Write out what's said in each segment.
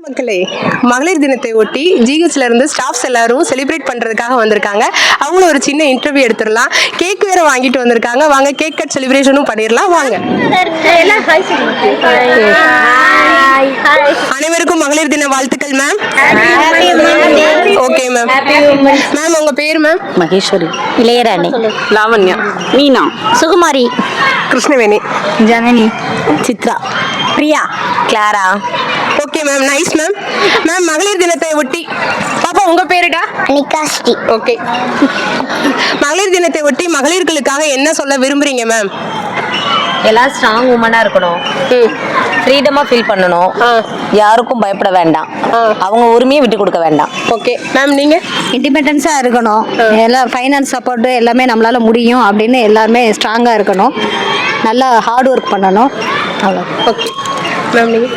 மக்களே, மகளிர் தினத்தை ஒட்டி ஜிஹெச்ல இருந்து ஸ்டாஃப்ஸ் எல்லாரும் செலிப்ரேட் பண்றதுக்காக வந்திருக்காங்க. அவங்களும் ஒரு சின்ன இன்டர்வியூ எடுத்துடலாம். கேக் வேற வாங்கிட்டு வந்திருக்காங்க. வாங்க கேக் கட் செலிப்ரேஷனும் பண்ணிடலாம். வாங்க. அனைவருக்கும் மகளிர் தின வாழ்த்துக்கள் மேம். Okay ma'am. மேம் உங்க பேர் மேம்? மகேஸ்வரி, இளையராணி, Lavanya, Meena, Sukumari, Krishnaveni, Janani, Chitra, Priya, Clara. Okay ma'am, nice ma'am. Ma'am மகளிர் தினத்தை ஒட்டி பாப்பா உங்க பேருடா? அனிகாஸ்டி. ஓகே. மகளிர் தினத்தை ஒட்டி மகளிர்களுக்காக என்ன சொல்ல விரும்புறீங்க மேம்? எல்லாம் ஸ்ட்ராங் உமனா இருக்கணும், ஃப்ரீடமா ஃபீல் பண்ணணும், யாருக்கும் பயப்பட வேண்டாம், அவங்க உரிமையை விட்டு கொடுக்க வேண்டாம். ஓகே மேம், நீங்க? இண்டிபெண்டன்ஸாக இருக்கணும், எல்லாம் ஃபைனான்ஸ் சப்போர்ட்டு எல்லாமே நம்மளால் முடியும் அப்படின்னு எல்லாருமே ஸ்ட்ராங்காக இருக்கணும், நல்லா ஹார்ட் ஒர்க் பண்ணணும், அவ்வளோ. ஓகே மேம், நீங்கள்?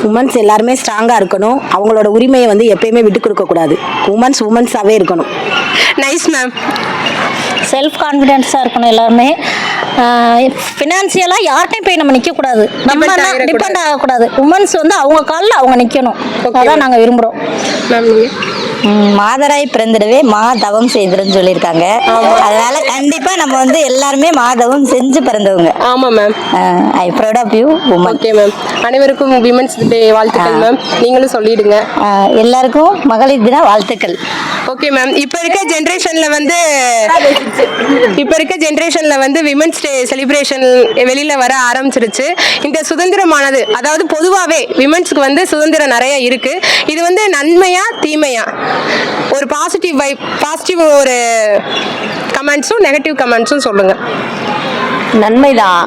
உமன்ஸ் எல்லாருமே ஸ்ட்ராங்காக இருக்கணும், அவங்களோட உரிமையை வந்து எப்பயுமே விட்டு கொடுக்கக்கூடாது, உமன்ஸாகவே இருக்கணும். Nice ma'am. செல்ஃப் கான்ஃபிடென்ஸாக இருக்கணும் எல்லாருமே. ஃபினான்சியலாக யார்கிட்டையும் போய் நம்ம நிற்கக்கூடாது, நம்ம டிபெண்ட் ஆகக்கூடாது. உமன்ஸ் வந்து அவங்க காலில் அவங்க நிற்கணும், அதான் நாங்கள் விரும்புகிறோம். மேம் நீங்கள்? மாதராய் பிறந்திடவே மாதவம் செய்திருன்னு சொல்லியிருக்காங்க. அதனால கண்டிப்பா நம்ம வந்து எல்லாருமே மாதவம் செஞ்சு பிறந்தவங்க. ஆமா ma'am. I proud of you woman. Okay ma'am. அனைவருக்கும் விமென்ஸ் டே வாழ்த்துக்கள் மேம். நீங்களும் சொல்லிடுங்க. எல்லாருக்கும் மகளிர் தின வாழ்த்துக்கள். Okay ma'am. இப்போ இருக்க ஜென்ரேஷன்ல வந்து விமென்ஸ் டே செலிப்ரேஷன் வெளியில வர ஆரம்பிச்சிருச்சு. இந்த சுதந்திரமானது, அதாவது பொதுவாகவே விமென்ஸ்க்கு வந்து சுதந்திரம் நிறைய இருக்கு. இது வந்து நன்மையா தீமையா? ஒரு பாசிட்டிவ் ஒரு கமெண்ட்ஸும் நெகட்டிவ் கமெண்ட்ஸும் சொல்லுங்க. நன்மைதான்.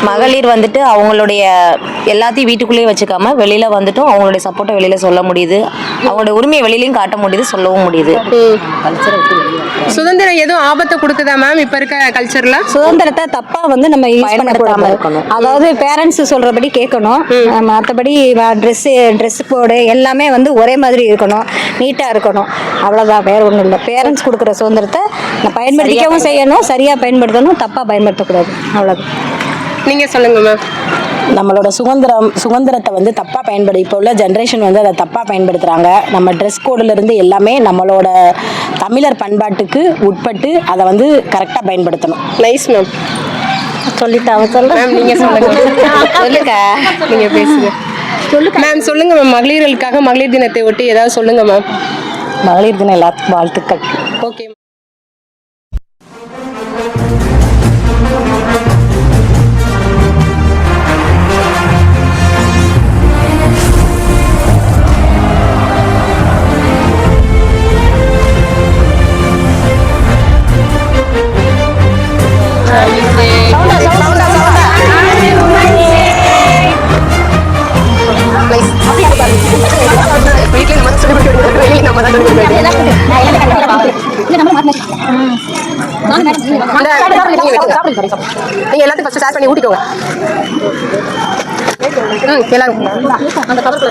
மகளிர் வந்துட்டு அவங்களுடைய எல்லாத்தையும் வீட்டுக்குள்ளேயே வச்சுக்காம வெளியில வந்துட்டும் அவங்களுடைய சப்போர்ட்டை வெளியில சொல்ல முடியுது, அவங்களுடைய உரிமையை வெளியிலையும் காட்ட முடியுது, சொல்லவும் முடியுது. சுதந்திரம் எதுவும் ஆபத்தை கொடுக்குதா மேம் இப்ப இருக்க கல்ச்சர்ல? சுதந்திரத்தை தப்பா வந்து நம்ம யூஸ் பண்ணக்கூடாது. அதாவது பேரண்ட்ஸ் சொல்றபடி கேட்கணும், மற்றபடி ட்ரெஸ் கோடு எல்லாமே வந்து ஒரே மாதிரி இருக்கணும், நீட்டா இருக்கணும், அவ்வளவுதான், வேற ஒன்றும் இல்லை. பேரண்ட்ஸ் கொடுக்குற சுதந்திரத்தை பயன்படுத்திக்கவும் செய்யணும், சரியா பயன்படுத்தணும், தப்பா பயன்படுத்தக்கூடாது, அவ்வளவுதான். நீங்க சொல்லுங்க மேம். நம்மளோட சுதந்திரத்தை வந்து தப்பாக இப்போ உள்ள ஜென்ரேஷன் வந்து அதை தப்பாக பயன்படுத்துகிறாங்க. நம்ம ட்ரெஸ் கோடிலிருந்து எல்லாமே நம்மளோட தமிழர் பண்பாட்டுக்கு உட்பட்டு அதை வந்து கரெக்டாக பயன்படுத்தணும். Nice ma'am. சொல்லிட்டாங்க, மேம் நீங்க சொல்லுங்க. சொல்லுங்க, நீங்க பேசுங்க. சொல்லுங்க மேம். சொல்லுங்க மேம். மகளிர்களுக்காக மகளிர் தினத்தை ஒட்டி ஏதாவது சொல்லுங்க மேம். மகளிர் தினம் எல்லாத்துக்கும் வாழ்த்துக்கள். ஓகே. நீங்க எல்லாத்தையும் ஃபர்ஸ்ட் ஷேர் பண்ணி ஊட்டிக்கோங்க. எல்லாரும் அந்த கவர்